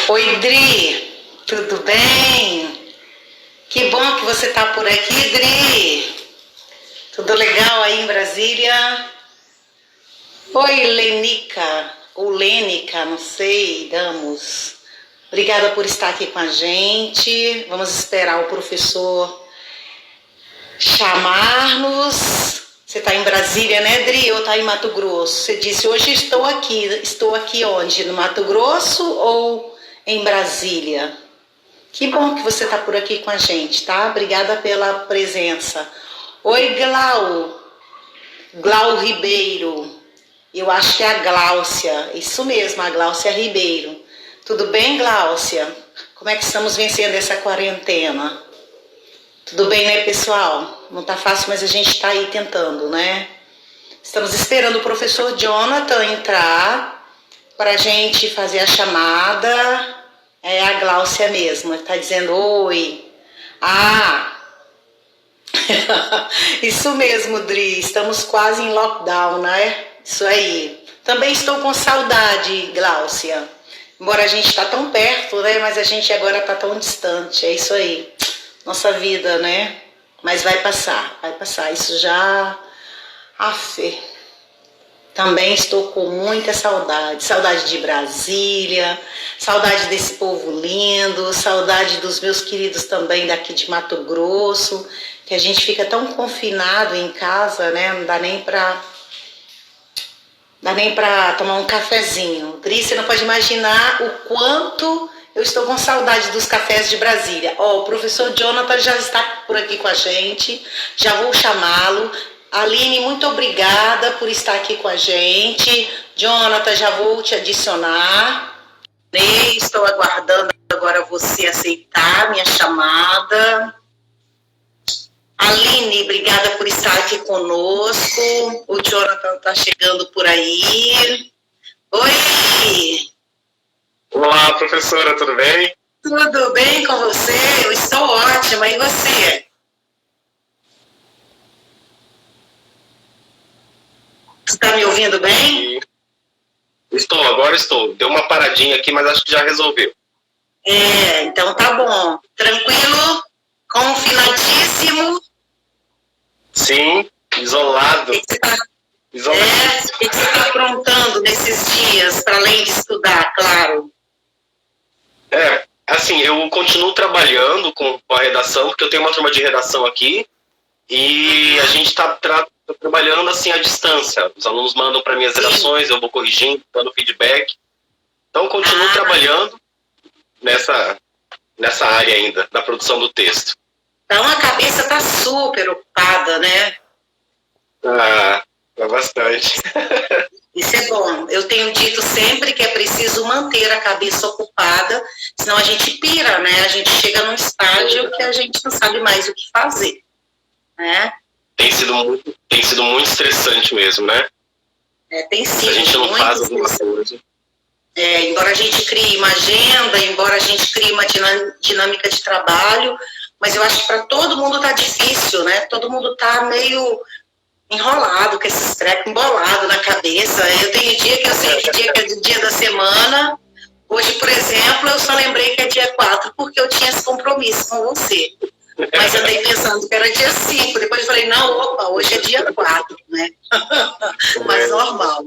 Oi, Dri, tudo bem? Que bom que você tá por aqui, Dri. Tudo legal aí em Brasília? Oi, Lenica, ou Lênica, não sei, Damos. Obrigada por estar aqui com a gente. Vamos esperar o professor chamar-nos. Você está em Brasília, né, Dri? Ou está em Mato Grosso? Você disse, hoje estou aqui. Estou aqui onde? No Mato Grosso ou em Brasília? Que bom que você está por aqui com a gente, tá? Obrigada pela presença. Oi, Glau Ribeiro. Eu acho que é a Gláucia. Isso mesmo, a Gláucia Ribeiro. Tudo bem, Gláucia? Como é que estamos vencendo essa quarentena? Tudo bem, né, pessoal? Não tá fácil, mas a gente está aí tentando, né? Estamos esperando o professor Jonathan entrar para a gente fazer a chamada. É a Gláucia mesmo, está dizendo oi. Ah, isso mesmo, Dri, estamos quase em lockdown, né? Isso aí. Também estou com saudade, Gláucia. Embora a gente está tão perto, né? Mas a gente agora está tão distante, é isso aí. Nossa vida, né? Mas vai passar. Isso já... Afe. Também estou com muita saudade. Saudade de Brasília, saudade desse povo lindo, saudade dos meus queridos também daqui de Mato Grosso, que a gente fica tão confinado em casa, né? Não dá nem pra tomar um cafezinho. Dri, você não pode imaginar o quanto eu estou com saudade dos cafés de Brasília. Ó, o professor Jonathan já está por aqui com a gente, já vou chamá-lo. Aline, muito obrigada por estar aqui com a gente. Jonathan, já vou te adicionar. Estou aguardando agora você aceitar minha chamada. Aline, obrigada por estar aqui conosco. O Jonathan está chegando por aí. Oi! Olá, professora, tudo bem? Tudo bem com você? Eu estou ótima. E você? Você está me ouvindo bem? Agora estou. Deu uma paradinha aqui, mas acho que já resolveu. Então tá bom. Tranquilo? Confinadíssimo? Sim, isolado. O que você está aprontando nesses dias, para além de estudar, claro? Assim, eu continuo trabalhando com a redação, porque eu tenho uma turma de redação aqui, e a gente está trabalhando assim à distância. Os alunos mandam para mim as redações, eu vou corrigindo, dando feedback. Então, eu continuo trabalhando nessa área ainda, da produção do texto. Então, a cabeça está super ocupada, né? Bastante. Isso é bom. Eu tenho dito sempre que é preciso manter a cabeça ocupada, senão a gente pira, né? A gente chega num estágio que a gente não sabe mais o que fazer, né? Tem sido muito estressante mesmo, né? Tem sido. A gente não faz alguma coisa. Embora a gente crie uma agenda, embora a gente crie uma dinâmica de trabalho, mas eu acho que para todo mundo tá difícil, né? Todo mundo tá meio enrolado com esses trecos, embolado na cabeça. Eu tenho dia que eu sei que dia que é dia da semana. Hoje, por exemplo, eu só lembrei que é dia 4 porque eu tinha esse compromisso com você. Mas eu andei pensando que era dia 5. Depois eu falei, não, opa, hoje é dia 4, né? Mas normal.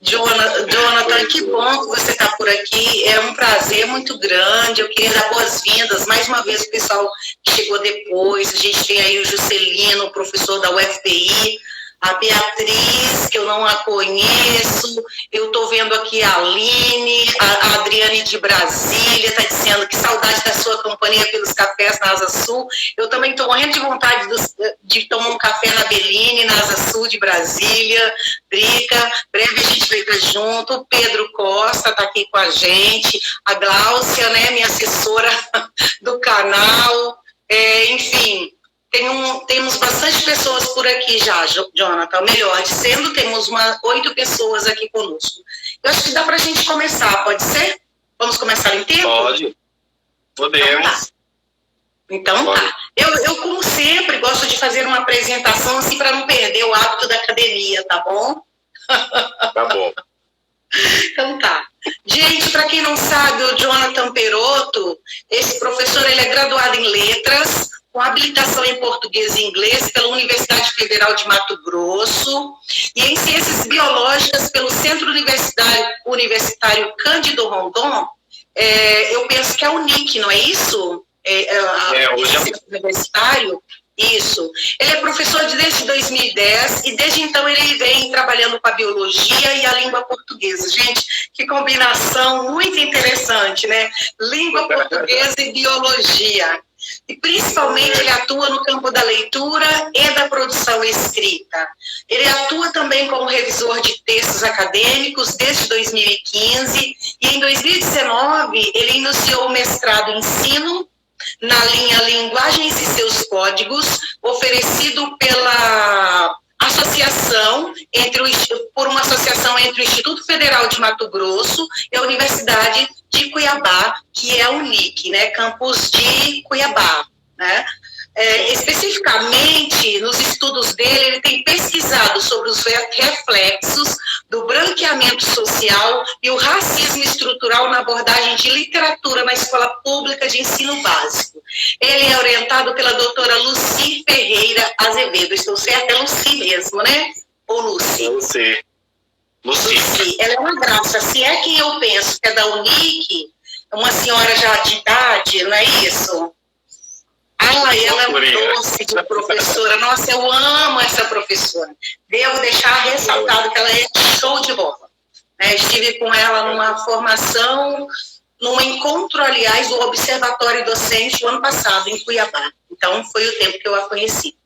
Jonathan, que bom que você está por aqui. É um prazer muito grande. Eu queria dar boas-vindas mais uma vez ao pessoal que chegou depois. A gente tem aí o Juscelino, o professor da UFPI, a Beatriz, que eu não a conheço. Eu estou vendo aqui a Aline, a Adriane de Brasília, está dizendo que saudade da sua companhia pelos cafés na Asa Sul. Eu também estou morrendo de vontade de tomar um café na Beline, na Asa Sul de Brasília. Drica, breve a gente vai estar junto. O Pedro Costa está aqui com a gente. A Gláucia, né, minha assessora do canal. Enfim... Temos bastante pessoas por aqui já, Jonathan. Melhor dizendo, temos 8 pessoas aqui conosco. Eu acho que dá para a gente começar, pode ser? Vamos começar em tempo? Pode. Podemos. Então tá. Eu, como sempre, gosto de fazer uma apresentação assim para não perder o hábito da academia, tá bom? Tá bom. Então tá. Gente, para quem não sabe, o Jonathan Perotto, esse professor, ele é graduado em letras, com habilitação em português e inglês pela Universidade Federal de Mato Grosso e em ciências biológicas pelo Centro Universitário Cândido Rondon. Eu penso que é o NIC, não é isso? Hoje é Centro Universitário. Isso. Ele é professor desde 2010 e desde então ele vem trabalhando com a biologia e a língua portuguesa. Gente, que combinação muito interessante, né? Língua portuguesa e biologia. E principalmente ele atua no campo da leitura e da produção escrita. Ele atua também como revisor de textos acadêmicos desde 2015 e em 2019 ele iniciou o mestrado em ensino na linha Linguagens e seus Códigos, oferecido pela associação por uma associação entre o Instituto Federal de Mato Grosso e a Universidade de Cuiabá, que é o NIC, né, campus de Cuiabá, né? Especificamente, nos estudos dele, ele tem pesquisado sobre os reflexos do branqueamento social e o racismo estrutural na abordagem de literatura na escola pública de ensino básico. Ele é orientado pela doutora Lucy Ferreira Azevedo. Estou certa? É Lucy mesmo, né? Ou Lucy? Lucy. Ela é uma graça. Se é quem eu penso que é da UNIC, uma senhora já de idade, não é isso? Ela é um doce de professora. Nossa, eu amo essa professora. Devo deixar ressaltado que ela é show de bola. Estive com ela numa formação, num encontro, aliás, do Observatório Docente, o ano passado, em Cuiabá. Então, foi o tempo que eu a conheci.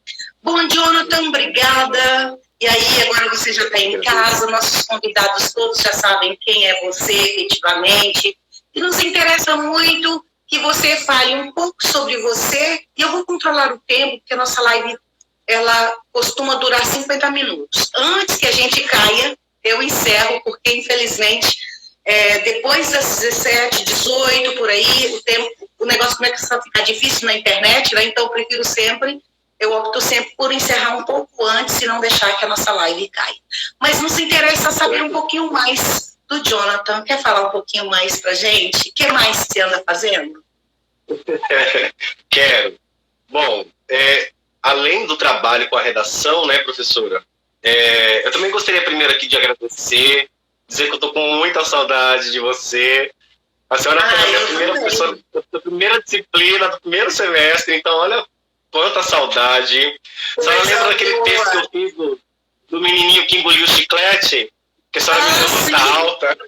Bom, Jonathan, obrigada. E aí, agora você já está em casa, nossos convidados todos já sabem quem é você, efetivamente. E nos interessa muito que você fale um pouco sobre você, e eu vou controlar o tempo, porque a nossa live, ela costuma durar 50 minutos. Antes que a gente caia, eu encerro, porque, infelizmente, depois das 17, 18, por aí, o negócio começa a ficar difícil na internet, né? Então eu opto sempre por encerrar um pouco antes, e não deixar que a nossa live caia. Mas nos interessa saber um pouquinho mais do Jonathan. Quer falar um pouquinho mais pra gente? O que mais você anda fazendo? Quero. Bom, além do trabalho com a redação, né, professora, eu também gostaria primeiro aqui de agradecer, dizer que eu tô com muita saudade de você. A senhora foi a minha primeira professora da primeira disciplina, do primeiro semestre, então olha quanta saudade. A senhora lembra daquele texto que eu fiz do menininho que engoliu o chiclete? Que a senhora me deu nota alta.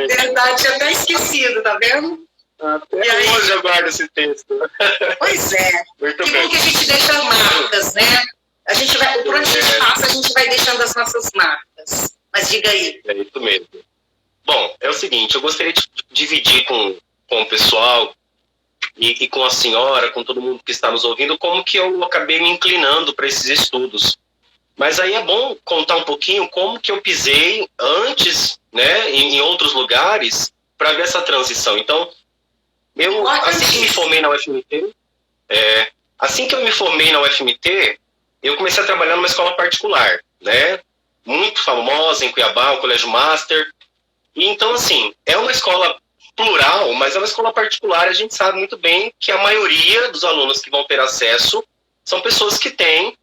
Verdade, tinha até esquecido, tá vendo? Até hoje eu guardo esse texto. Pois é. Muito que bem. bom que a gente deixa marcas, né? A gente vai, por onde a gente passa, a gente vai deixando as nossas marcas. Mas diga aí. É isso mesmo. Bom, é o seguinte, eu gostaria de dividir com o pessoal e com a senhora, com todo mundo que está nos ouvindo, como que eu acabei me inclinando para esses estudos. Mas aí é bom contar um pouquinho como que eu pisei antes, né, em outros lugares, para ver essa transição. Então, assim que me formei na UFMT, eu comecei a trabalhar numa escola particular, né, muito famosa em Cuiabá, o Colégio Master. E então, assim, é uma escola plural, mas é uma escola particular. A gente sabe muito bem que a maioria dos alunos que vão ter acesso são pessoas que têm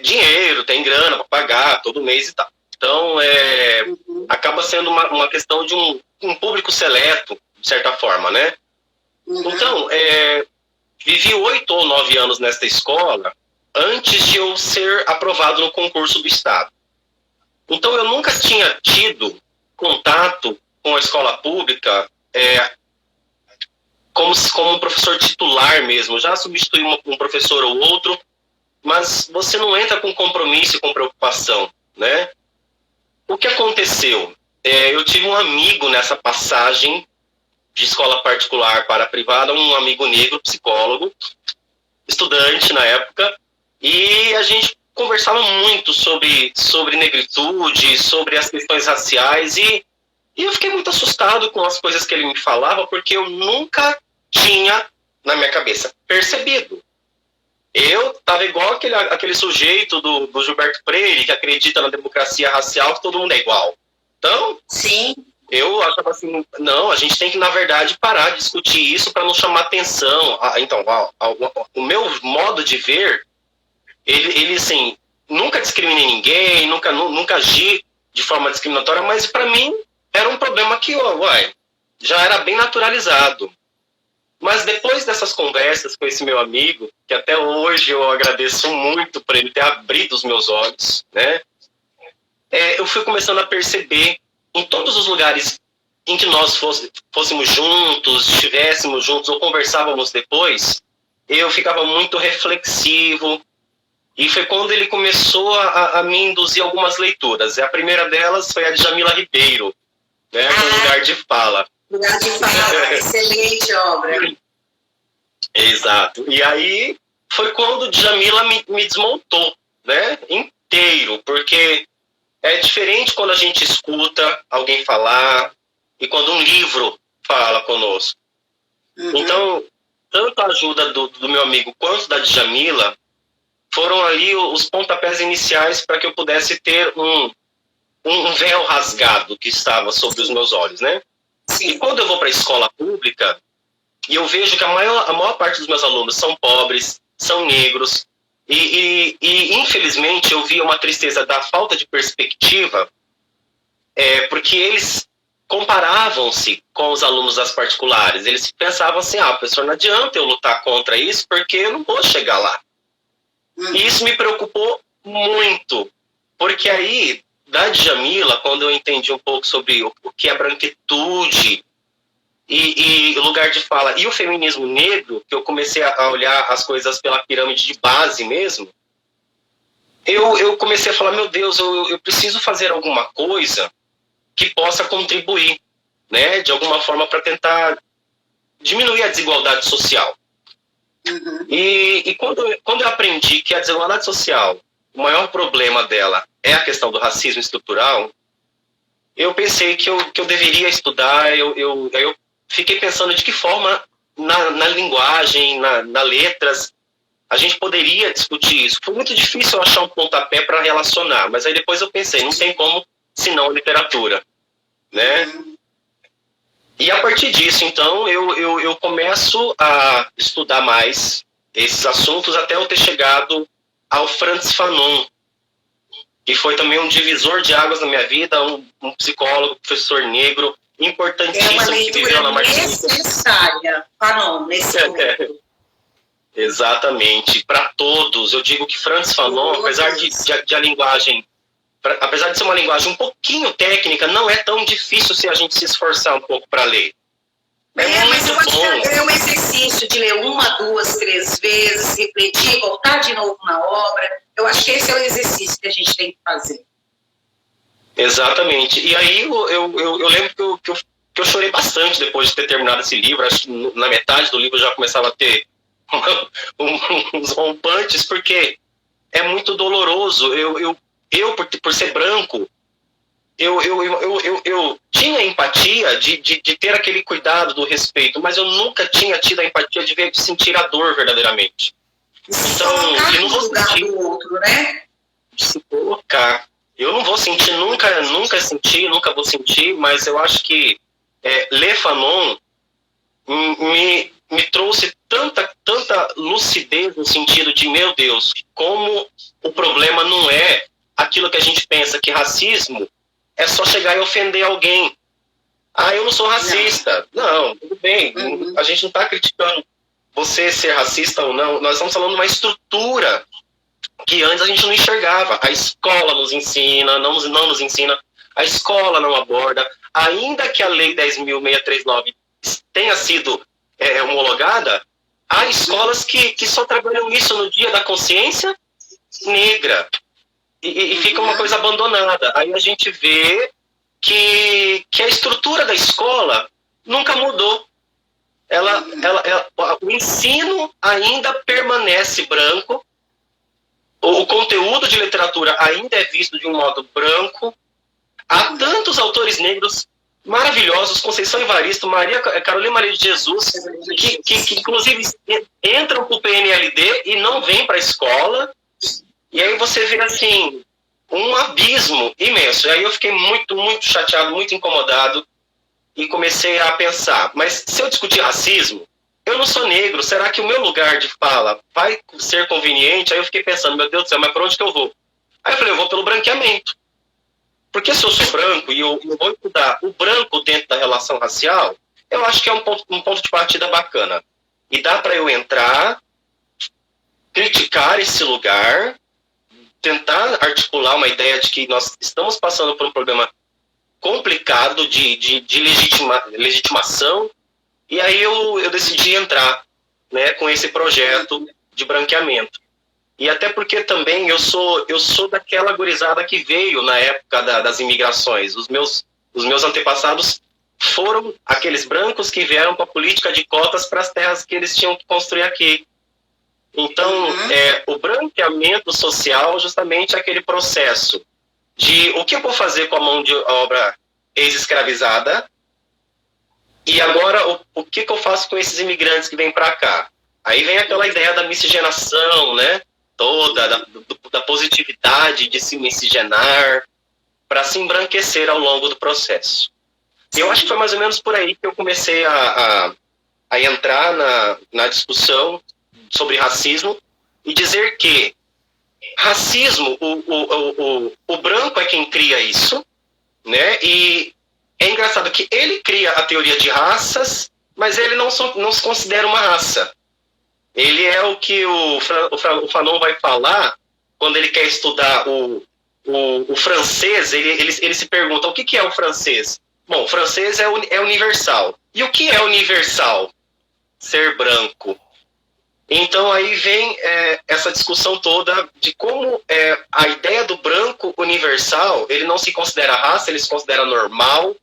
dinheiro, tem grana para pagar todo mês e tal. Então, acaba sendo uma questão de um público seleto, de certa forma, né? Uhum. Então, vivi 8 ou 9 anos nesta escola antes de eu ser aprovado no concurso do Estado. Então, eu nunca tinha tido contato com a escola pública como um professor titular mesmo. Já substituí um professor ou outro, mas você não entra com compromisso e com preocupação, né? O que aconteceu? Eu tive um amigo nessa passagem de escola particular para privada, um amigo negro, psicólogo, estudante na época, e a gente conversava muito sobre negritude, sobre as questões raciais, e eu fiquei muito assustado com as coisas que ele me falava, porque eu nunca tinha, na minha cabeça, percebido. Eu estava igual aquele sujeito do Gilberto Freire, que acredita na democracia racial, que todo mundo é igual. Então, sim, eu achava assim, não, a gente tem que, na verdade, parar de discutir isso para não chamar atenção. Então, o meu modo de ver, ele assim, nunca discriminei ninguém, nunca agi de forma discriminatória, mas para mim era um problema que, já era bem naturalizado. Mas depois dessas conversas com esse meu amigo, que até hoje eu agradeço muito por ele ter abrido os meus olhos, né? Eu fui começando a perceber em todos os lugares em que nós fôssemos juntos, estivéssemos juntos ou conversávamos depois, eu ficava muito reflexivo. E foi quando ele começou a me induzir algumas leituras. A primeira delas foi a de Djamila Ribeiro, né, com Lugar de Fala. Lugar de Fala, excelente obra. Exato. E aí foi quando Djamila me desmontou, né, inteiro, porque é diferente quando a gente escuta alguém falar e quando um livro fala conosco. Então, tanto a ajuda do meu amigo quanto da Djamila foram ali os pontapés iniciais para que eu pudesse ter um véu rasgado que estava sobre os meus olhos, né? Sim. E quando eu vou para a escola pública, e eu vejo que a maior parte dos meus alunos são pobres, são negros, e infelizmente eu via uma tristeza da falta de perspectiva, porque eles comparavam-se com os alunos das particulares. Eles pensavam assim, professor, não adianta eu lutar contra isso, porque eu não vou chegar lá. E isso me preocupou muito, porque aí, da Djamila, quando eu entendi um pouco sobre o que é branquitude e lugar de fala, e o feminismo negro, que eu comecei a olhar as coisas pela pirâmide de base mesmo, eu comecei a falar, meu Deus, eu preciso fazer alguma coisa que possa contribuir, né, de alguma forma para tentar diminuir a desigualdade social. E quando eu aprendi que a desigualdade social, o maior problema dela é a questão do racismo estrutural, eu pensei que eu deveria estudar, eu fiquei pensando de que forma na linguagem, na letras, a gente poderia discutir isso. Foi muito difícil eu achar um pontapé para relacionar, mas aí depois eu pensei, não tem como senão literatura, né? E a partir disso, então, eu começo a estudar mais esses assuntos até eu ter chegado ao Frantz Fanon, que foi também um divisor de águas na minha vida, um psicólogo, professor negro, importantíssimo, que viveu na Martinica. Necessária, Fanon, nesse momento. Exatamente, para todos. Eu digo que Frantz Fanon, apesar de a linguagem, apesar de ser uma linguagem um pouquinho técnica, não é tão difícil se a gente se esforçar um pouco para ler. Mas eu acho que é um exercício de ler 1, 2, 3 vezes, refletir, voltar de novo na obra. Eu acho que esse é o exercício que a gente tem que fazer. Exatamente. E aí eu lembro que eu chorei bastante depois de ter terminado esse livro. Acho que na metade do livro eu já começava a ter uns rompantes, porque é muito doloroso. Eu por ser branco, eu tinha empatia de ter aquele cuidado do respeito, mas eu nunca tinha tido a empatia de sentir a dor verdadeiramente. Então, eu não vou sentir do outro, né? Se colocar. Eu não vou sentir, nunca senti, nunca vou sentir, mas eu acho que ler Fanon me trouxe tanta lucidez no sentido de, meu Deus, como o problema não é aquilo que a gente pensa, que racismo é só chegar e ofender alguém. Eu não sou racista. Não, tudo bem. A gente não está criticando você ser racista ou não. Nós estamos falando de uma estrutura que antes a gente não enxergava. A escola nos ensina, não nos ensina. A escola não aborda. Ainda que a Lei 10.639 tenha sido homologada, há escolas que só trabalham isso no dia da consciência negra. E fica uma coisa abandonada. Aí a gente vê que a estrutura da escola nunca mudou. O ensino ainda permanece branco, o conteúdo de literatura ainda é visto de um modo branco. Há tantos autores negros maravilhosos, Conceição Evaristo, Carolina Maria de Jesus, que inclusive entram para o PNLD e não vêm para a escola. E aí você vê assim, um abismo imenso. E aí eu fiquei muito, muito chateado, muito incomodado e comecei a pensar, mas se eu discutir racismo, eu não sou negro, será que o meu lugar de fala vai ser conveniente? Aí eu fiquei pensando, meu Deus do céu, mas por onde que eu vou? Aí eu falei, eu vou pelo branqueamento. Porque se eu sou branco e eu vou estudar o branco dentro da relação racial, eu acho que é um ponto de partida bacana. E dá para eu entrar, criticar esse lugar, tentar articular uma ideia de que nós estamos passando por um problema complicado de legitimação, e aí eu decidi entrar, né, com esse projeto de branqueamento. E até porque também eu sou daquela gurizada que veio na época das imigrações. Os meus antepassados foram aqueles brancos que vieram com a política de cotas para as terras que eles tinham que construir aqui. Então, o branqueamento social justamente é aquele processo de o que eu vou fazer com a mão de obra ex-escravizada e agora o que eu faço com esses imigrantes que vêm para cá. Aí vem aquela ideia da miscigenação, né? Toda, da positividade de se miscigenar para se embranquecer ao longo do processo. Eu acho que foi mais ou menos por aí que eu comecei a entrar na discussão sobre racismo e dizer que racismo, o branco é quem cria isso, né? E é engraçado que ele cria a teoria de raças, mas ele não se considera uma raça. Ele é o que o Fanon vai falar quando ele quer estudar o francês. Ele se pergunta, o que é o francês? Bom, o francês é universal. E o que é universal? Ser branco. Então aí vem essa discussão toda de como a ideia do branco universal, ele não se considera raça, ele se considera normal,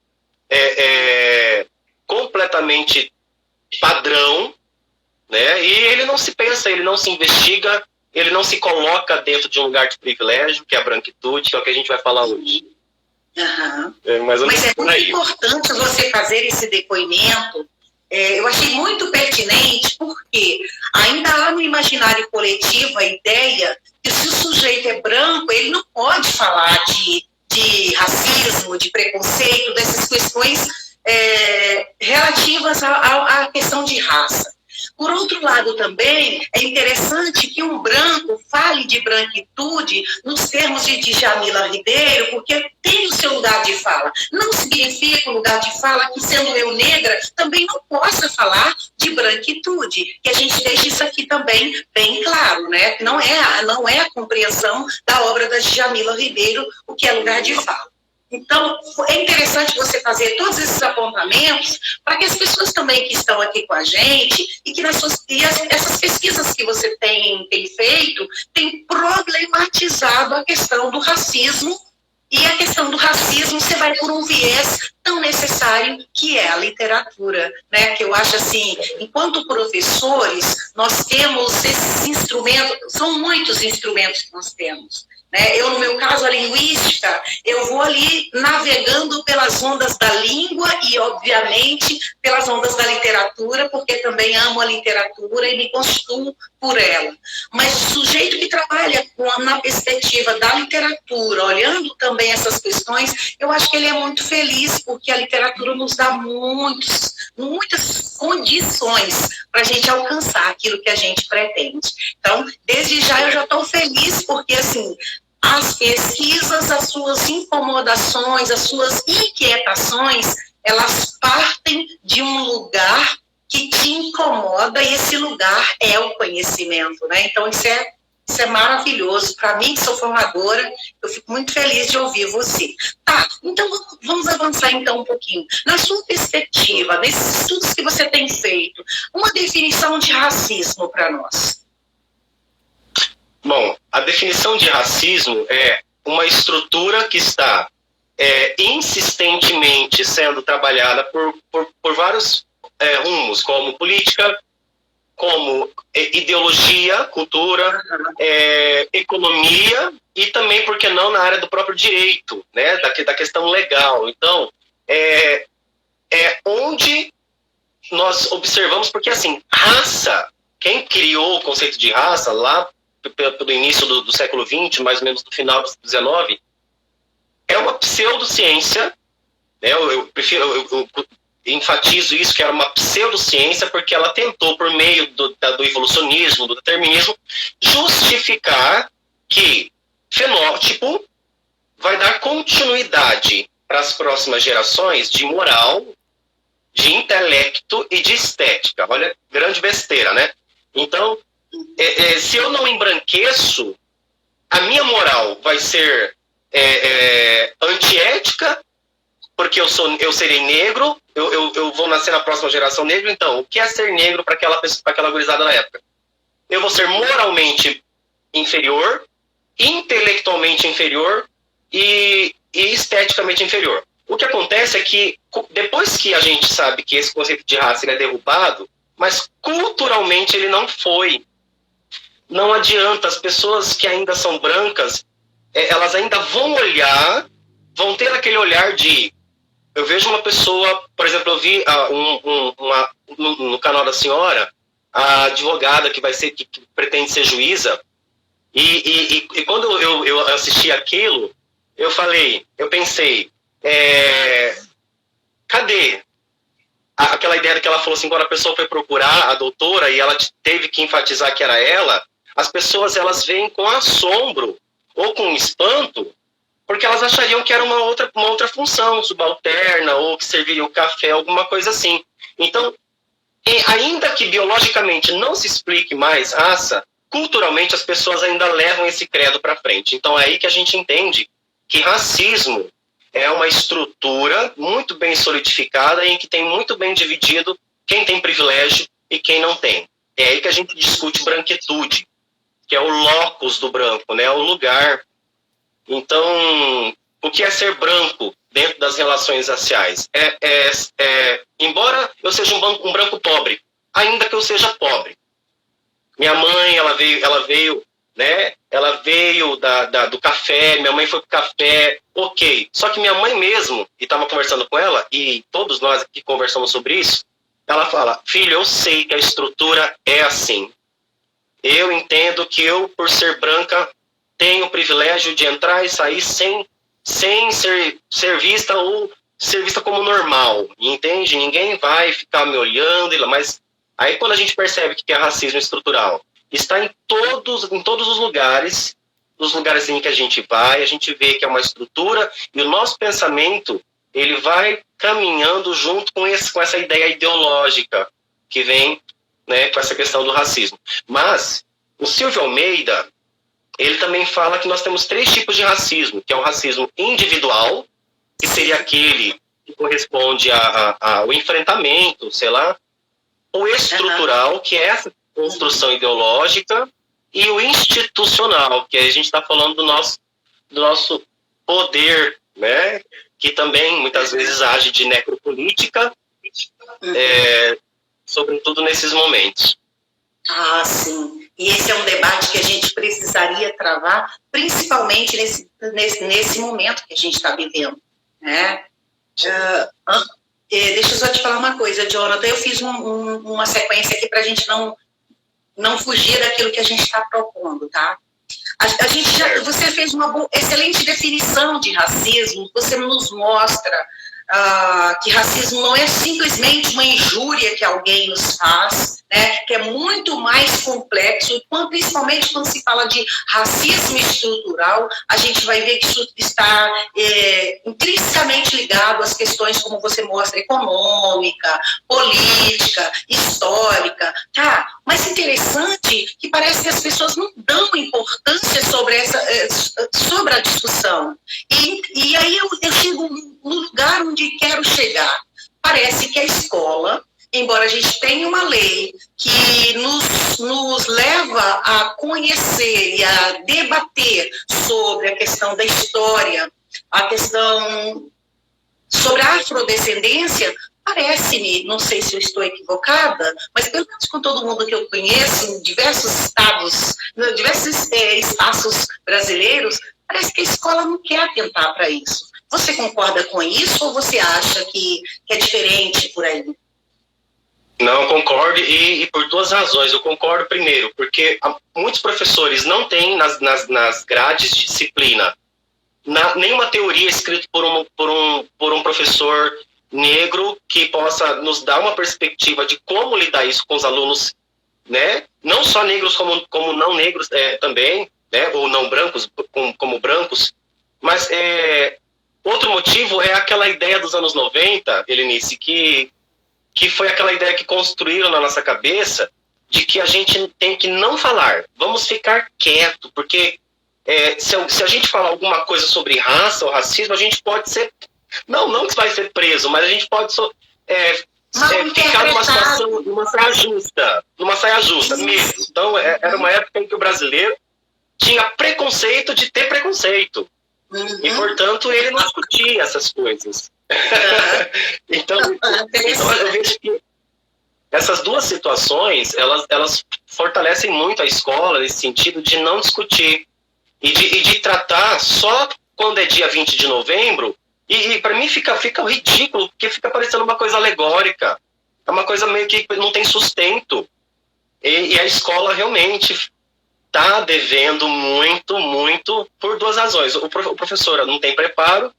completamente padrão, né? E ele não se pensa, ele não se investiga, ele não se coloca dentro de um lugar de privilégio, que é a branquitude, que é o que a gente vai falar hoje. Uhum. Mas é muito importante você fazer esse depoimento. Eu achei muito pertinente, porque ainda há no imaginário coletivo a ideia que se o sujeito é branco, ele não pode falar de racismo, de preconceito, dessas questões relativas à questão de raça. Por outro lado, também, é interessante que um branco fale de branquitude nos termos de Djamila Ribeiro, porque tem o seu lugar de fala. Não significa o lugar de fala que, sendo eu negra, também não possa falar de branquitude. Que a gente deixe isso aqui também bem claro, né? Não é a compreensão da obra da Djamila Ribeiro, o que é lugar de fala. Então, é interessante você fazer todos esses apontamentos para que as pessoas também que estão aqui com a gente e que essas pesquisas que você tem feito têm problematizado a questão do racismo, e a questão do racismo você vai por um viés tão necessário que é a literatura, né? Que eu acho assim, enquanto professores, nós temos esses instrumentos, são muitos instrumentos que nós temos. Eu, no meu caso, a linguística, eu vou ali navegando pelas ondas da língua e, obviamente, pelas ondas da literatura, porque também amo a literatura e me constituo por ela. Mas o sujeito que trabalha na perspectiva da literatura, olhando também essas questões, eu acho que ele é muito feliz, porque a literatura nos dá muitas condições para a gente alcançar aquilo que a gente pretende. Então, desde já eu já estou feliz, porque, assim, as pesquisas, as suas incomodações, as suas inquietações, elas partem de um lugar que te incomoda, e esse lugar é o conhecimento, né? Então, isso é maravilhoso. Para mim, que sou formadora, eu fico muito feliz de ouvir você. Tá, então vamos avançar então um pouquinho. Na sua perspectiva, nesses estudos que você tem feito, uma definição de racismo para nós. Bom, a definição de racismo é uma estrutura que está insistentemente sendo trabalhada por vários rumos, como política, como ideologia, cultura, economia e também, por que não, na área do próprio direito, né, da questão legal. Então, onde nós observamos, porque assim, raça, quem criou o conceito de raça lá pelo início do século XX, mais ou menos do final do XIX, é uma pseudociência, né? Eu enfatizo isso, que era uma pseudociência, porque ela tentou, por meio do evolucionismo, do determinismo, justificar que fenótipo vai dar continuidade para as próximas gerações de moral, de intelecto e de estética. Olha, grande besteira, né? Então, se eu não embranqueço, a minha moral vai ser antiética, porque eu serei negro, eu vou nascer na próxima geração negro. Então, o que é ser negro para aquela gurizada na época? Eu vou ser moralmente inferior, intelectualmente inferior e esteticamente inferior. O que acontece é que, depois que a gente sabe que esse conceito de raça ele é derrubado, mas culturalmente ele não foi. Não adianta, as pessoas que ainda são brancas, elas ainda vão olhar, vão ter aquele olhar de... Eu vejo uma pessoa, por exemplo, eu vi no canal da senhora, a advogada que pretende ser juíza, e quando eu assisti aquilo, eu pensei, cadê aquela ideia que ela falou assim, quando a pessoa foi procurar a doutora e ela teve que enfatizar que era ela, as pessoas elas veem com assombro ou com espanto, porque elas achariam que era uma outra função subalterna, ou que serviria o café, alguma coisa assim. Então, ainda que biologicamente não se explique mais raça, culturalmente as pessoas ainda levam esse credo para frente. Então é aí que a gente entende que racismo é uma estrutura muito bem solidificada em que tem muito bem dividido quem tem privilégio e quem não tem. É aí que a gente discute branquitude, que é o locus do branco, né? O lugar. Então, o que é ser branco dentro das relações raciais? Embora eu seja um branco pobre, ainda que eu seja pobre. Minha mãe, ela veio, né? Ela veio do café, minha mãe foi pro café, ok. Só que minha mãe mesmo, e estava conversando com ela, e todos nós aqui conversamos sobre isso, ela fala, filho, eu sei que a estrutura é assim. Eu entendo que eu, por ser branca, tenho o privilégio de entrar e sair sem ser vista ou ser vista como normal, entende? Ninguém vai ficar me olhando, mas aí quando a gente percebe que é racismo estrutural, está em todos os lugares em que a gente vê que é uma estrutura e o nosso pensamento, ele vai caminhando junto com essa ideia ideológica que vem, né, com essa questão do racismo. Mas o Silvio Almeida, ele também fala que nós temos 3 tipos de racismo, que é o racismo individual, que seria aquele que corresponde ao enfrentamento, sei lá, o estrutural, que é essa construção ideológica, e o institucional, que a gente está falando do nosso poder, né, que também muitas vezes age de necropolítica, sobretudo nesses momentos. Ah, sim. E esse é um debate que a gente precisaria travar, principalmente nesse momento que a gente está vivendo, né? Deixa eu só te falar uma coisa, Jonathan. Eu fiz uma sequência aqui para a gente não fugir daquilo que a gente está propondo, tá? Você fez uma excelente definição de racismo. Você nos mostra que racismo não é simplesmente uma injúria que alguém nos faz, né, que é muito mais complexo, principalmente quando se fala de racismo estrutural, a gente vai ver que isso está intrinsecamente ligado às questões, como você mostra, econômica, política, histórica, tá? Mas interessante que parece que as pessoas não dão importância sobre a discussão. E aí eu chego no lugar onde quero chegar. Parece que a escola, embora a gente tenha uma lei que nos leva a conhecer e a debater sobre a questão da história, a questão sobre a afrodescendência, parece-me, não sei se eu estou equivocada, mas pelo menos com todo mundo que eu conheço, em diversos estados, diversos espaços brasileiros, parece que a escola não quer atentar para isso. Você concorda com isso ou você acha que é diferente por aí? Não, concordo, e por duas razões. Eu concordo primeiro, porque muitos professores não têm nas grades de disciplina nenhuma teoria escrita por um professor negro que possa nos dar uma perspectiva de como lidar isso com os alunos, né? Não só negros como não negros também, né? Ou não brancos como brancos, mas outro motivo é aquela ideia dos anos 90, Helenice, que foi aquela ideia que construíram na nossa cabeça de que a gente tem que não falar, vamos ficar quieto, porque se a gente falar alguma coisa sobre raça ou racismo, a gente pode ser, não que vai ser preso, mas a gente pode ficar numa situação, numa saia justa mesmo. Então, era uma época em que o brasileiro tinha preconceito de ter preconceito. E, portanto, ele não discutia essas coisas. Então, eu vejo que essas duas situações, elas fortalecem muito a escola nesse sentido de não discutir e de tratar só quando é dia 20 de novembro. E para mim fica ridículo, porque fica parecendo uma coisa alegórica. É uma coisa meio que não tem sustento. E a escola realmente está devendo muito, muito por duas razões. O professor não tem preparo,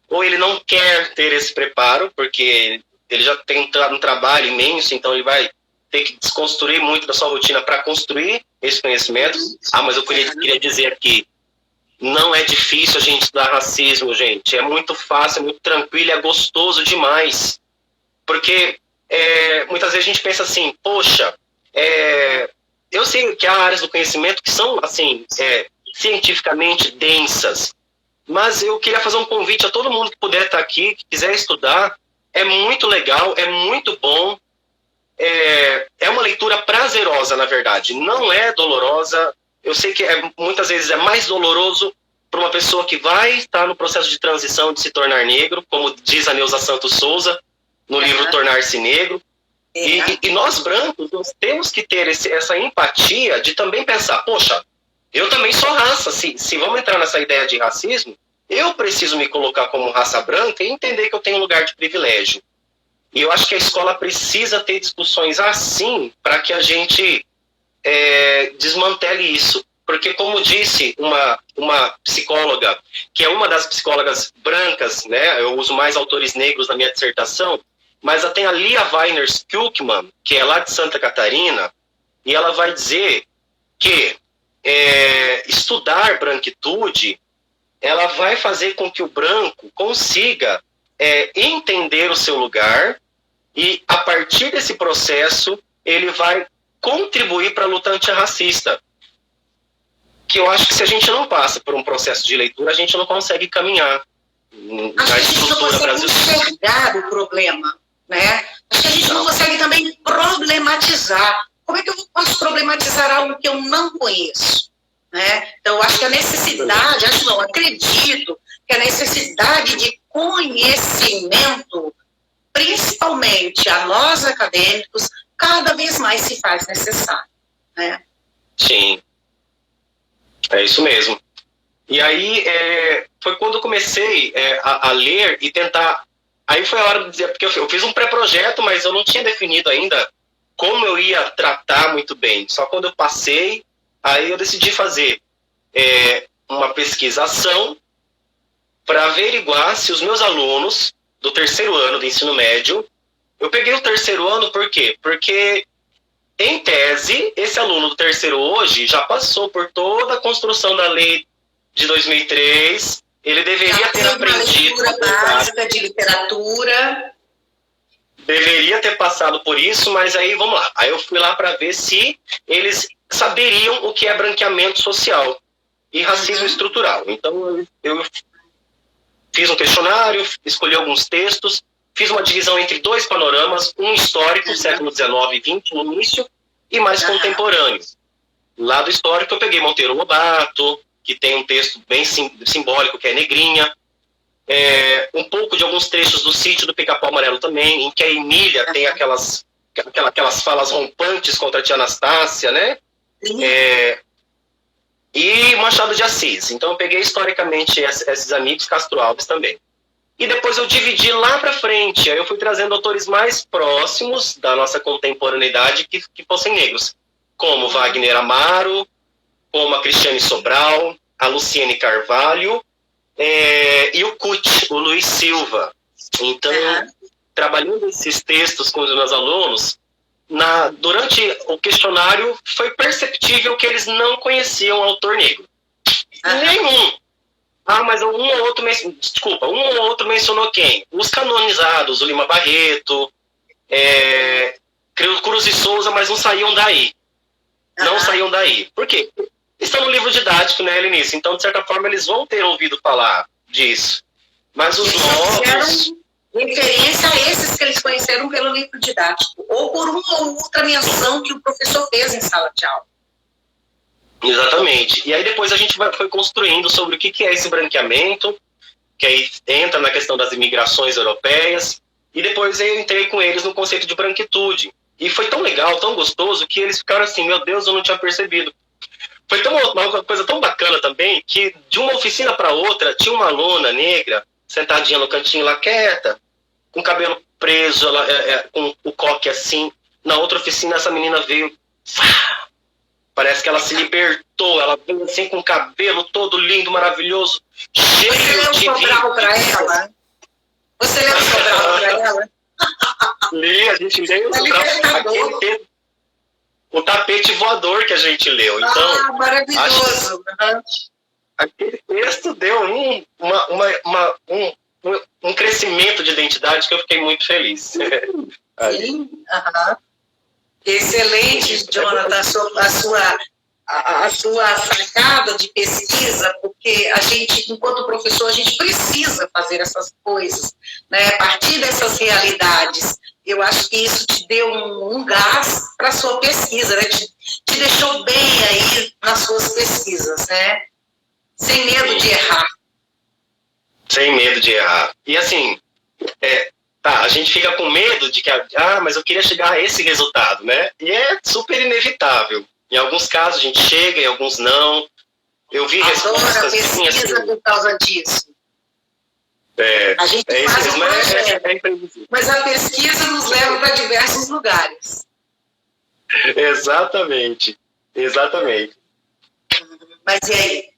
ou ele não quer ter esse preparo, porque ele já tem um trabalho imenso, então ele vai ter que desconstruir muito da sua rotina para construir esse conhecimento. Mas eu queria dizer aqui, não é difícil a gente estudar racismo, gente. É muito fácil, é muito tranquilo, é gostoso demais. Porque muitas vezes a gente pensa assim, poxa, eu sei que há áreas do conhecimento que são, assim, cientificamente densas, mas eu queria fazer um convite a todo mundo que puder estar aqui, que quiser estudar. É muito legal, é muito bom. É uma leitura prazerosa, na verdade. Não é dolorosa. Eu sei que muitas vezes é mais doloroso para uma pessoa que vai estar no processo de transição de se tornar negro, como diz a Neuza Santos Souza, no livro Tornar-se Negro. E nós brancos, nós temos que ter essa empatia de também pensar, poxa, eu também sou raça. Se vamos entrar nessa ideia de racismo, eu preciso me colocar como raça branca e entender que eu tenho um lugar de privilégio. E eu acho que a escola precisa ter discussões assim para que a gente desmantele isso. Porque, como disse uma psicóloga, que é uma das psicólogas brancas, né, eu uso mais autores negros na minha dissertação, mas tem a Lia Weiner-Skillman, que é lá de Santa Catarina, e ela vai dizer que estudar branquitude, ela vai fazer com que o branco consiga entender o seu lugar, e a partir desse processo ele vai contribuir para a luta antirracista. Que eu acho que se a gente não passa por um processo de leitura, a gente não consegue caminhar na estrutura brasileira. A gente não consegue enxergar o problema, né? Acho que a gente não consegue também problematizar. Como é que eu posso problematizar algo que eu não conheço? Né? Então, eu acho que a necessidade, acredito que a necessidade de conhecimento, principalmente a nós acadêmicos, cada vez mais se faz necessário. Né? Sim, é isso mesmo. E aí, foi quando eu comecei a ler e tentar. Aí foi a hora de dizer, porque eu fiz um pré-projeto, mas eu não tinha definido ainda como eu ia tratar muito bem. Só quando eu passei, aí eu decidi fazer uma pesquisação para averiguar se os meus alunos do terceiro ano do ensino médio. Eu peguei o terceiro ano por quê? Porque, em tese, esse aluno do terceiro hoje já passou por toda a construção da lei de 2003, ele deveria ter aprendido... Uma leitura básica de literatura. Deveria ter passado por isso, mas aí, vamos lá. Aí eu fui lá para ver se eles saberiam o que é branqueamento social e racismo estrutural. Então, eu fiz um questionário, escolhi alguns textos, fiz uma divisão entre dois panoramas, um histórico, século XIX e XX, no início, e mais contemporâneo. Lá do histórico eu peguei Monteiro Lobato, que tem um texto bem simbólico, que é Negrinha, um pouco de alguns trechos do Sítio do Pica-Pau Amarelo também, em que a Emília tem aquelas falas rompantes contra a tia Anastácia, né? E Machado de Assis. Então eu peguei historicamente esses amigos, Castro Alves também. E depois eu dividi lá para frente. Aí eu fui trazendo autores mais próximos da nossa contemporaneidade que fossem negros, como Wagner Amaro, como a Cristiane Sobral, a Luciene Carvalho e o CUT, o Luiz Silva. Então, trabalhando esses textos com os meus alunos, durante o questionário foi perceptível que eles não conheciam o autor negro. Nenhum. Mas um ou outro mencionou quem? Os canonizados, o Lima Barreto, Cruz e Souza, mas não saíam daí. Não saíam daí. Por quê? Estão no livro didático, né, Helenice? Então, de certa forma, eles vão ter ouvido falar disso. Mas os novos... referência a esses que eles conheceram pelo livro didático, ou por uma ou outra menção que o professor fez em sala de aula. Exatamente. E aí depois a gente foi construindo sobre o que é esse branqueamento, que aí entra na questão das imigrações europeias, e depois eu entrei com eles no conceito de branquitude. E foi tão legal, tão gostoso, que eles ficaram assim, meu Deus, eu não tinha percebido. Foi uma coisa tão bacana também, que de uma oficina para outra, tinha uma aluna negra, sentadinha no cantinho lá, quieta, com o cabelo preso, com o coque assim. Na outra oficina, essa menina veio... Parece que ela se libertou, ela veio assim com o cabelo todo lindo, maravilhoso, cheio de Sobral para ela? Você leu Sobral para ela? Li, a gente leu o tapete voador que a gente leu. Então, maravilhoso. Aquele texto deu um crescimento de identidade que eu fiquei muito feliz. Sim, excelente, Jonathan, a sua sacada de pesquisa, porque a gente, enquanto professor, a gente precisa fazer essas coisas, né? A partir dessas realidades. Eu acho que isso te deu um gás para a sua pesquisa, né? Te deixou bem aí nas suas pesquisas, né? Sem medo de errar. Sem medo de errar. E assim, a gente fica com medo de que, mas eu queria chegar a esse resultado, né? E é super inevitável. Em alguns casos a gente chega, em alguns não. Eu vi respostas... Adoro a pesquisa por causa disso. A gente faz um projeto, mas a pesquisa nos leva para diversos lugares. Exatamente. Mas e aí?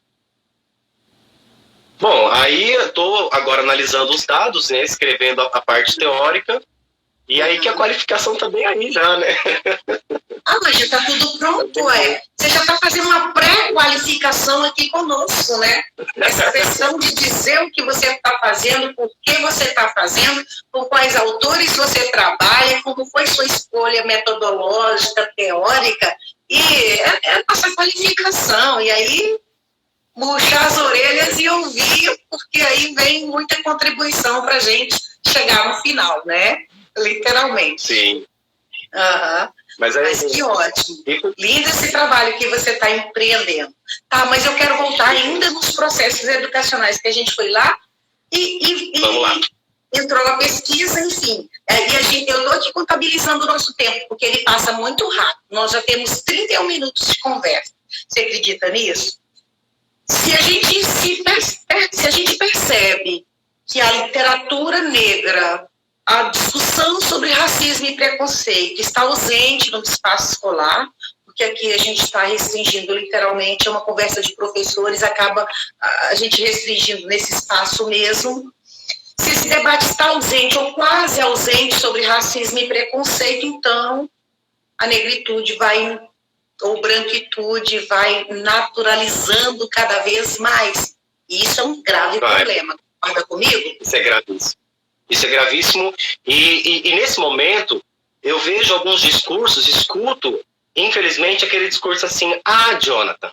Bom, aí eu estou agora analisando os dados, né, escrevendo a parte teórica, e aí que a qualificação também aí já, né? Mas já está tudo pronto, Você já está fazendo uma pré-qualificação aqui conosco, né? Essa questão de dizer o que você está fazendo, por que você está fazendo, com quais autores você trabalha, como foi sua escolha metodológica, teórica, e é a nossa qualificação. E aí, murchar as orelhas e ouvir, porque aí vem muita contribuição para a gente chegar no final, né? Literalmente. Sim. Mas que ótimo. Lindo esse trabalho que você está empreendendo. Mas eu quero voltar ainda nos processos educacionais que a gente foi lá Vamos lá. Entrou na pesquisa, enfim. Eu estou aqui contabilizando o nosso tempo, porque ele passa muito rápido. Nós já temos 31 minutos de conversa. Você acredita nisso? Se a gente percebe que a literatura negra, a discussão sobre racismo e preconceito está ausente no espaço escolar, porque aqui a gente está restringindo literalmente, é uma conversa de professores, acaba a gente restringindo nesse espaço mesmo. Se esse debate está ausente ou quase ausente sobre racismo e preconceito, então a negritude ou branquitude vai naturalizando cada vez mais. E isso é um grave problema. Concorda comigo? Isso é gravíssimo. E nesse momento, eu vejo alguns discursos, escuto, infelizmente, aquele discurso assim, Jonathan,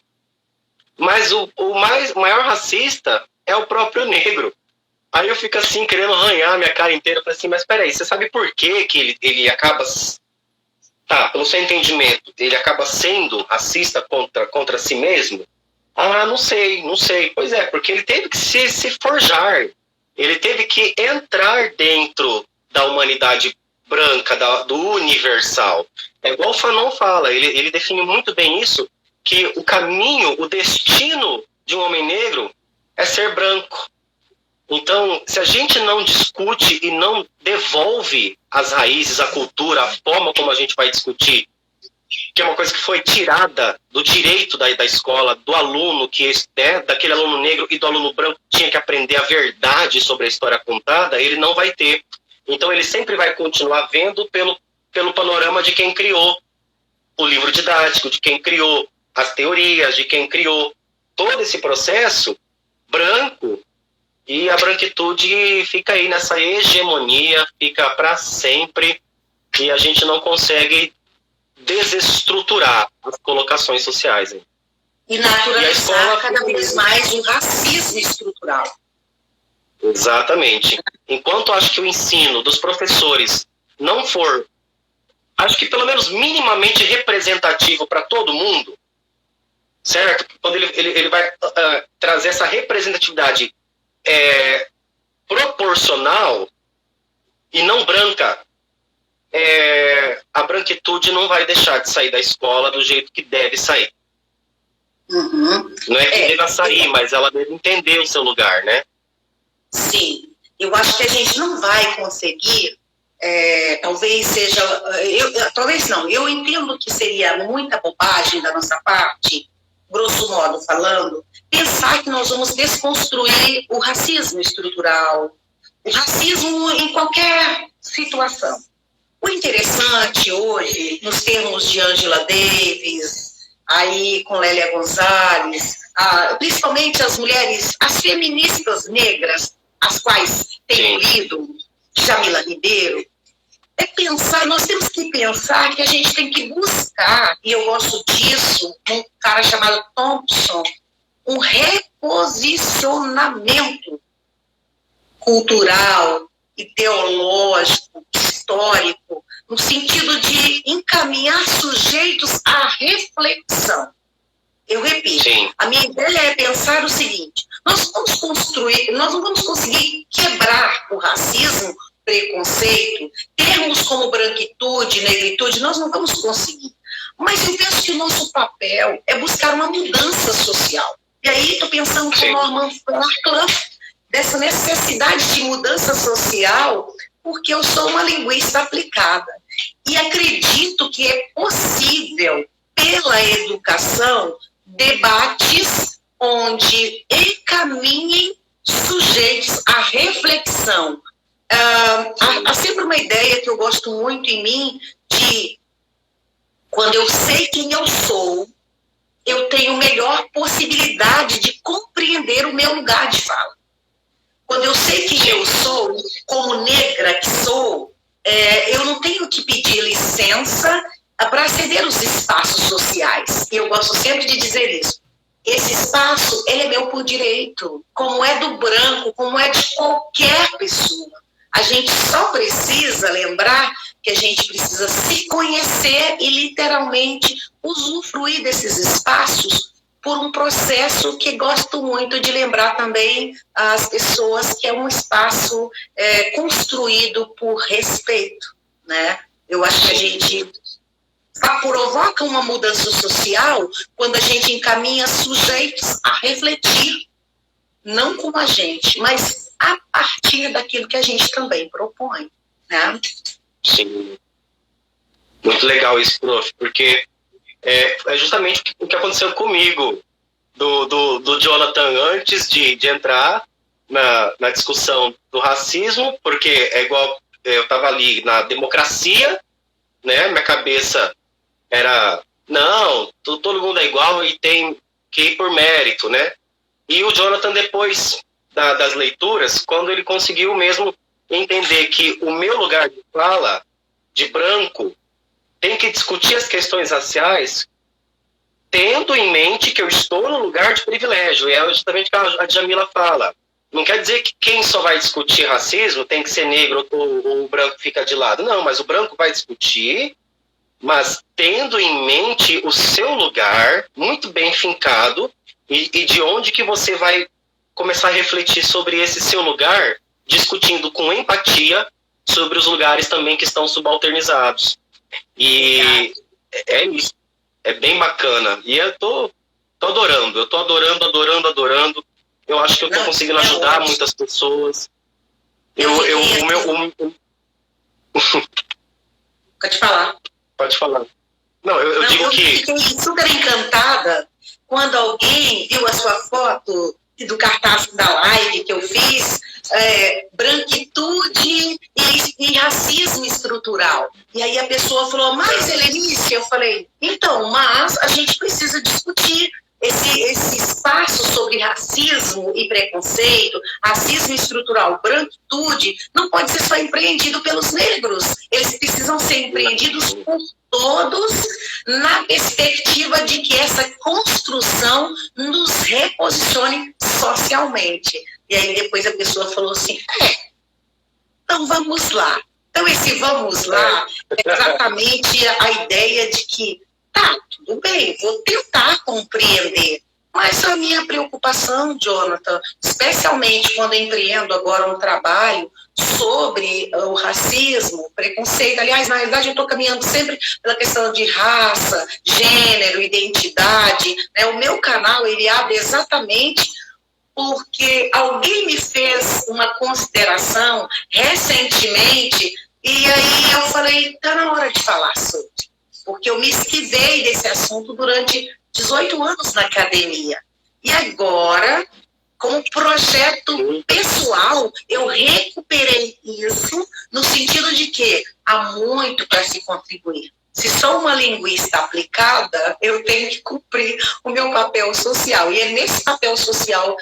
mas o maior racista é o próprio negro. Aí eu fico assim, querendo arranhar minha cara inteira, eu falei assim, mas peraí, você sabe por que ele acaba... pelo seu entendimento, ele acaba sendo racista contra si mesmo? Não sei. Pois é, porque ele teve que se forjar. Ele teve que entrar dentro da humanidade branca, do universal. É igual o Fanon fala, ele define muito bem isso, que o caminho, o destino de um homem negro é ser branco. Então, se a gente não discute e não devolve as raízes, a cultura, a forma como a gente vai discutir, que é uma coisa que foi tirada do direito da escola, do aluno, daquele aluno negro e do aluno branco que tinha que aprender a verdade sobre a história contada, ele não vai ter. Então, ele sempre vai continuar vendo pelo panorama de quem criou o livro didático, de quem criou as teorias, de quem criou todo esse processo branco, e a branquitude fica aí nessa hegemonia, fica para sempre, e a gente não consegue desestruturar as colocações sociais. Hein? E naturalizar cada vez mais o racismo estrutural. Exatamente. Enquanto acho que o ensino dos professores não for, acho que pelo menos minimamente representativo para todo mundo, certo? Quando ele vai trazer essa representatividade proporcional e não branca, a branquitude não vai deixar de sair da escola do jeito que deve sair. Uhum. Não é que deva sair, mas ela deve entender o seu lugar, né? Sim. Eu acho que a gente não vai conseguir, talvez seja... talvez não, eu entendo que seria muita bobagem da nossa parte, grosso modo falando, pensar que nós vamos desconstruir o racismo estrutural, o racismo em qualquer situação. O interessante hoje, nos termos de Angela Davis, aí com Lélia Gonzalez, principalmente as mulheres, as feministas negras, as quais tenho lido, Jamila Ribeiro, nós temos que pensar que a gente tem que buscar, e eu gosto disso, um cara chamado Thompson, um reposicionamento cultural, ideológico, histórico, no sentido de encaminhar sujeitos à reflexão. Eu repito, sim, a minha ideia é pensar o seguinte: nós não vamos conseguir quebrar o racismo, preconceito, termos como branquitude, negritude, nós não vamos conseguir. Mas eu penso que o nosso papel é buscar uma mudança social. E aí estou pensando com Norman Franklin, dessa necessidade de mudança social, porque eu sou uma linguista aplicada. E acredito que é possível, pela educação, debates onde encaminhem sujeitos à reflexão. Há sempre uma ideia que eu gosto muito em mim de, quando eu sei quem eu sou, eu tenho melhor possibilidade de compreender o meu lugar de fala. Quando eu sei quem eu sou, como negra que sou, eu não tenho que pedir licença para aceder aos espaços sociais. Eu gosto sempre de dizer isso. Esse espaço, ele é meu por direito, como é do branco, como é de qualquer pessoa. A gente só precisa lembrar que a gente precisa se conhecer e literalmente usufruir desses espaços por um processo que gosto muito de lembrar também às pessoas, que é um espaço construído por respeito, né? Eu acho que a gente provoca uma mudança social quando a gente encaminha sujeitos a refletir, não como a gente, mas a partir daquilo que a gente também propõe, né? Sim. Muito legal isso, prof, porque é justamente o que aconteceu comigo, do Jonathan, antes de entrar na discussão do racismo, porque é igual, eu estava ali na democracia, né? Minha cabeça era, não, todo mundo é igual e tem que ir por mérito, né? E o Jonathan, depois das leituras, quando ele conseguiu mesmo entender que o meu lugar de fala, de branco, tem que discutir as questões raciais, tendo em mente que eu estou no lugar de privilégio. E é justamente o que a Jamila fala. Não quer dizer que quem só vai discutir racismo tem que ser negro ou o branco fica de lado. Não, mas o branco vai discutir, mas tendo em mente o seu lugar muito bem fincado e de onde que você vai começar a refletir sobre esse seu lugar, discutindo com empatia sobre os lugares também que estão subalternizados. E é isso. É bem bacana. E eu tô adorando. Eu tô adorando. Eu acho que eu estou conseguindo ajudar muitas pessoas. Pode falar. Pode falar. Não, eu digo que... Eu fiquei super encantada quando alguém viu a sua foto do cartaz da live que eu fiz, branquitude e racismo estrutural. E aí a pessoa falou, mas Helenice, eu falei, então, mas a gente precisa discutir esse espaço sobre racismo e preconceito, racismo estrutural, branquitude, não pode ser só empreendido pelos negros. Eles precisam ser empreendidos por todos, na perspectiva de que essa construção nos reposicione socialmente. E aí depois a pessoa falou assim, então vamos lá. Então esse vamos lá é exatamente a ideia de que, tá, tudo bem, vou tentar compreender. Mas a minha preocupação, Jonathan, especialmente quando empreendo agora um trabalho sobre o racismo, o preconceito, aliás, na realidade eu estou caminhando sempre pela questão de raça, gênero, identidade, né? O meu canal, ele abre exatamente porque alguém me fez uma consideração recentemente e aí eu falei, tá na hora de falar sobre, porque eu me esquivei desse assunto durante 18 anos na academia. E agora, como projeto pessoal, eu recuperei isso no sentido de que há muito para se contribuir. Se sou uma linguista aplicada, eu tenho que cumprir o meu papel social. E é nesse papel social,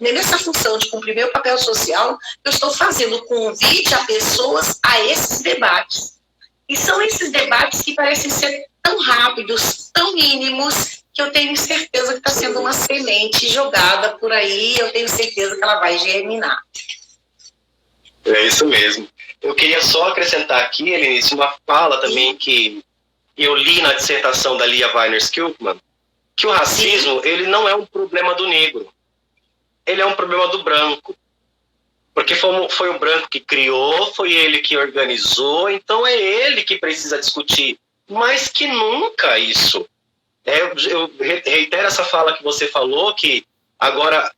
nessa função de cumprir meu papel social, eu estou fazendo convite a pessoas a esses debates. E são esses debates que parecem ser tão rápidos, tão mínimos, que eu tenho certeza que está sendo uma semente jogada por aí, eu tenho certeza que ela vai germinar. É isso mesmo. Eu queria só acrescentar aqui, Helenice, uma fala também que eu li na dissertação da Lia Weiner-Skillman, que o racismo, ele não é um problema do negro, ele é um problema do branco. Porque foi o branco que criou, foi ele que organizou, então é ele que precisa discutir. Mas que nunca isso. Eu reitero essa fala que você falou, que agora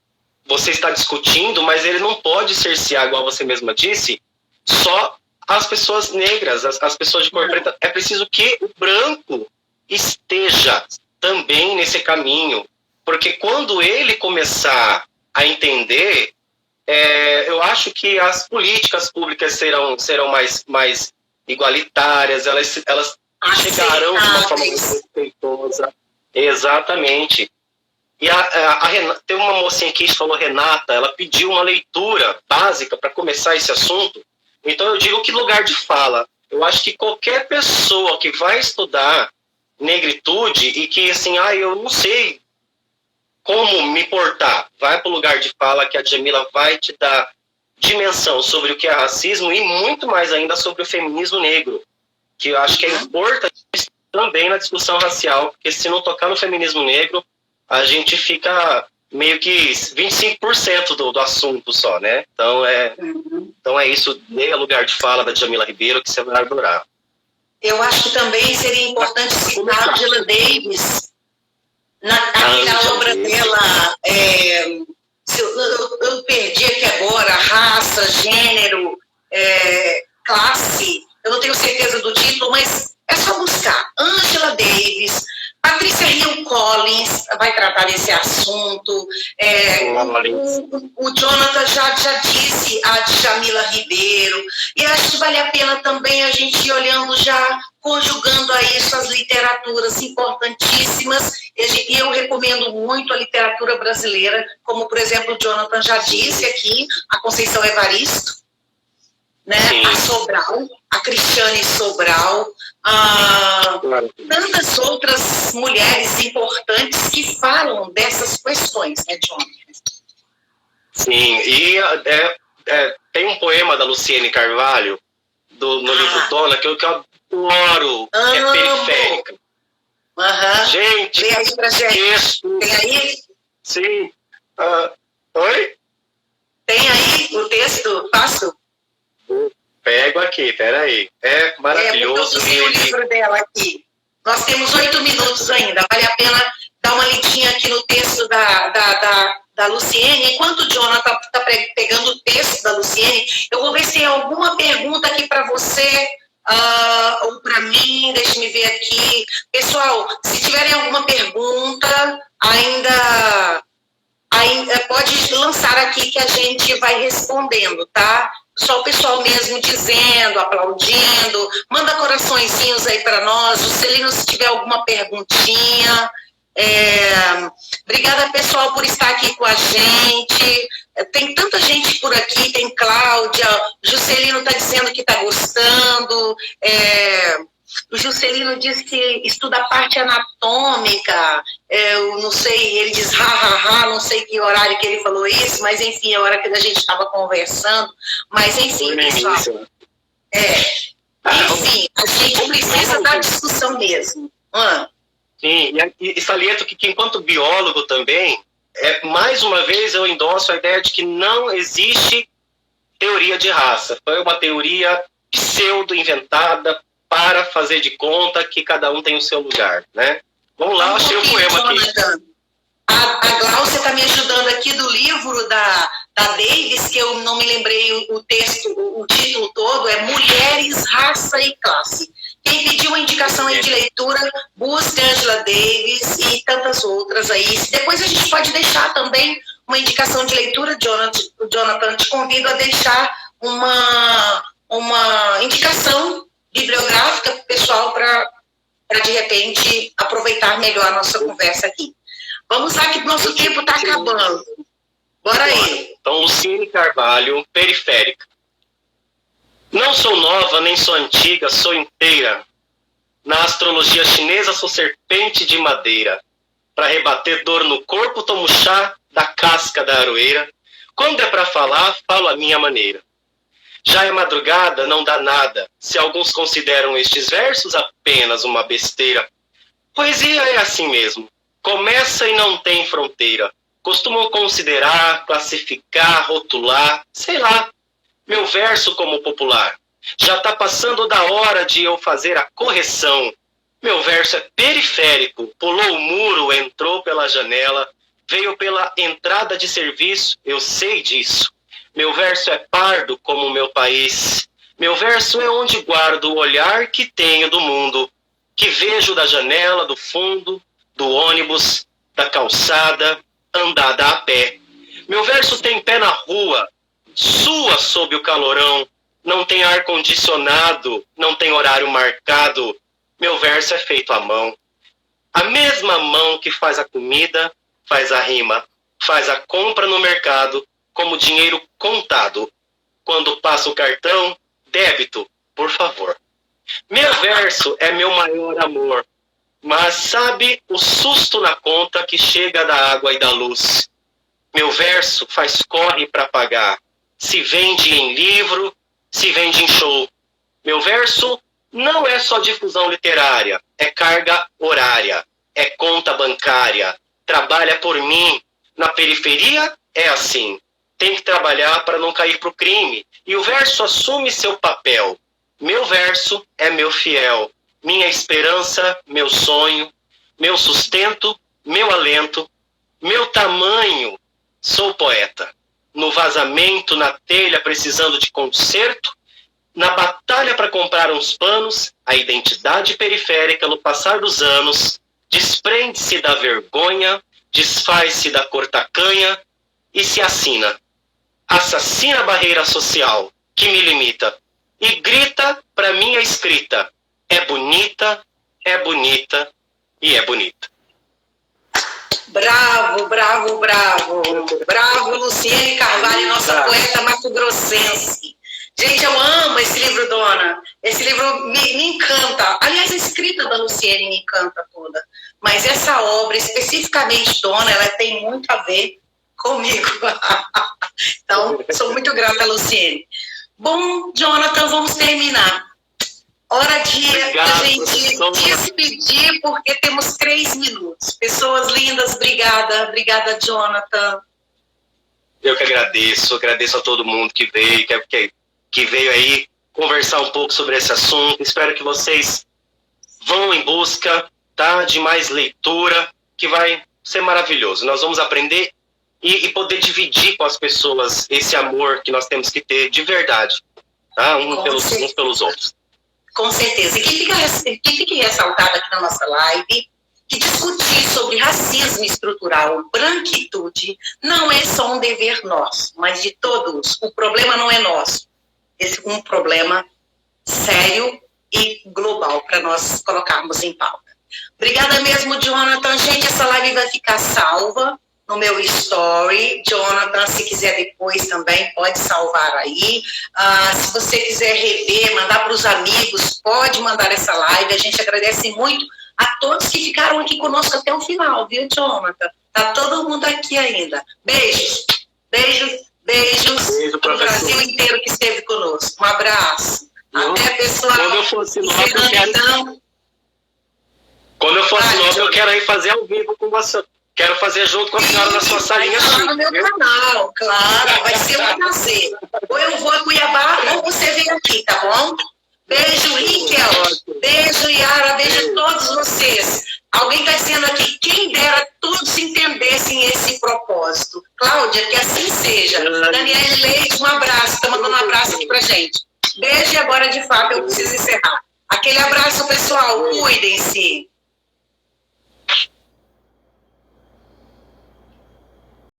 você está discutindo, mas ele não pode cercear, igual você mesma disse, só as pessoas negras, as pessoas de cor preta. É preciso que o branco esteja também nesse caminho. Porque quando ele começar a entender... eu acho que as políticas públicas serão mais igualitárias, elas chegarão de uma forma mais respeitosa. Exatamente. E tem uma mocinha aqui que falou, Renata, ela pediu uma leitura básica para começar esse assunto. Então eu digo que lugar de fala. Eu acho que qualquer pessoa que vai estudar negritude e que assim, eu não sei como me portar, vai para o lugar de fala que a Djamila vai te dar dimensão sobre o que é racismo e muito mais ainda sobre o feminismo negro, que eu acho que é importante também na discussão racial, porque se não tocar no feminismo negro, a gente fica meio que 25% do assunto só, né? Então é isso, dê lugar de fala da Djamila Ribeiro, que você vai adorar. Eu acho que também seria importante citar a Angela Davis, naquela obra dela, eu perdi aqui agora, raça, gênero, classe, eu não tenho certeza do título, mas é só buscar. Angela Davis, Patrícia Hill Collins vai tratar desse assunto, o Jonathan já disse, a Djamila Ribeiro, e acho que vale a pena também a gente ir olhando já, conjugando a isso as literaturas importantíssimas, e eu recomendo muito a literatura brasileira, como, por exemplo, o Jonathan já disse aqui, a Conceição Evaristo, né? A Sobral, a Cristiane Sobral, tantas outras mulheres importantes que falam dessas questões, né, Jonathan? Sim, e tem um poema da Luciene Carvalho, no livro Dona, que eu adoro, que é Periférica. Gente, vem aí pra gente. Tem aí? Sim. Oi? Tem aí o texto? Passo? Pego aqui, peraí. É maravilhoso. Eu o livro dela aqui. Nós temos 8 minutos ainda. Vale a pena dar uma lidinha aqui no texto da da Luciene. Enquanto o Jonathan está pegando o texto da Luciene, eu vou ver se tem alguma pergunta aqui para você ou para mim. Deixa me ver aqui. Pessoal, se tiverem alguma pergunta, ainda pode lançar aqui que a gente vai respondendo, tá? Só o pessoal mesmo dizendo, aplaudindo, manda coraçõezinhos aí para nós. Juscelino, se tiver alguma perguntinha. Obrigada, pessoal, por estar aqui com a gente. Tem tanta gente por aqui, tem Cláudia, Juscelino está dizendo que está gostando. O Juscelino diz que estuda a parte anatômica. Eu não sei, ele diz não sei que horário que ele falou isso, mas enfim, é a hora que a gente estava conversando. Mas enfim, pessoal. Enfim, a gente precisa da discussão mesmo. Sim, e saliento que enquanto biólogo também, mais uma vez eu endosso a ideia de que não existe teoria de raça. Foi uma teoria pseudo-inventada para fazer de conta que cada um tem o seu lugar, né? Vamos lá, achei o poema aqui. A Glaucia está me ajudando aqui do livro da Davis, que eu não me lembrei o texto, o título todo, é Mulheres, Raça e Classe. Quem pediu uma indicação aí de leitura, busque Angela Davis e tantas outras aí. Depois a gente pode deixar também uma indicação de leitura, Jonathan, te convido a deixar uma indicação bibliográfica para o pessoal para de repente aproveitar melhor a nossa conversa aqui. Vamos lá que o nosso tempo está acabando. Bora aí. Então, Luciene Carvalho, Periférica. Não sou nova, nem sou antiga, sou inteira. Na astrologia chinesa sou serpente de madeira. Para rebater dor no corpo tomo chá da casca da aroeira. Quando é para falar, falo a minha maneira. Já é madrugada, não dá nada, se alguns consideram estes versos apenas uma besteira. Poesia é assim mesmo, começa e não tem fronteira. Costumam considerar, classificar, rotular, sei lá. Meu verso como popular. Já tá passando da hora de eu fazer a correção. Meu verso é periférico, pulou o muro, entrou pela janela, veio pela entrada de serviço, eu sei disso. Meu verso é pardo como o meu país. Meu verso é onde guardo o olhar que tenho do mundo, que vejo da janela, do fundo, do ônibus, da calçada, andada a pé. Meu verso tem pé na rua, sua sob o calorão, não tem ar-condicionado, não tem horário marcado. Meu verso é feito à mão. A mesma mão que faz a comida, faz a rima, faz a compra no mercado, como dinheiro contado. Quando passa o cartão, débito, por favor. Meu verso é meu maior amor, mas sabe o susto na conta que chega da água e da luz. Meu verso faz corre para pagar, se vende em livro, se vende em show. Meu verso não é só difusão literária, é carga horária, é conta bancária, trabalha por mim. Na periferia é assim. Tem que trabalhar para não cair para o crime. E o verso assume seu papel. Meu verso é meu fiel. Minha esperança, meu sonho. Meu sustento, meu alento. Meu tamanho. Sou poeta. No vazamento, na telha, precisando de conserto. Na batalha para comprar uns panos, a identidade periférica, no passar dos anos, desprende-se da vergonha, desfaz-se da cortacanha e se assina. Assassina a barreira social que me limita e grita para minha escrita. É bonita e é bonita. Bravo, bravo, bravo. Bravo, Luciene Carvalho, nossa poeta mato-grossense. Gente, eu amo esse livro, dona. Esse livro me encanta. Aliás, a escrita da Luciene me encanta toda. Mas essa obra, especificamente, dona, ela tem muito a ver comigo. Então, sou muito grata, Luciene. Bom, Jonathan, vamos terminar. Hora de a gente despedir, porque temos 3 minutos. Pessoas lindas, obrigada. Obrigada, Jonathan. Eu que agradeço a todo mundo que veio, que veio aí conversar um pouco sobre esse assunto. Espero que vocês vão em busca, tá, de mais leitura, que vai ser maravilhoso. Nós vamos aprender e poder dividir com as pessoas esse amor que nós temos que ter de verdade, tá? Uns pelos outros. Com certeza. E que fique ressaltado aqui na nossa live, que discutir sobre racismo estrutural, branquitude, não é só um dever nosso, mas de todos. O problema não é nosso. Esse é um problema sério e global para nós colocarmos em pauta. Obrigada mesmo, Jonathan. Gente, essa live vai ficar salva no meu story. Jonathan, se quiser depois também, pode salvar aí. Se você quiser rever, mandar para os amigos, pode mandar essa live. A gente agradece muito a todos que ficaram aqui conosco até o final, viu, Jonathan? Tá todo mundo aqui ainda. Beijos, beijos, beijos. Beijo para o Brasil inteiro que esteve conosco. Um abraço. Até, pessoal. Quando eu fosse novo, quando eu fosse novo, eu quero ir fazer ao vivo com você. Quero fazer junto com a senhora na sua salinha. Vai no meu canal, claro. Vai ser um prazer. Ou eu vou a Cuiabá, ou você vem aqui, tá bom? Beijo, Riquel. Beijo, Yara. Beijo a todos vocês. Alguém está dizendo aqui, quem dera todos entendessem esse propósito. Cláudia, que assim seja. Daniela Leite, um abraço. Está mandando um abraço aqui pra gente. Beijo e agora, de fato, eu preciso encerrar. Aquele abraço, pessoal. Cuidem-se.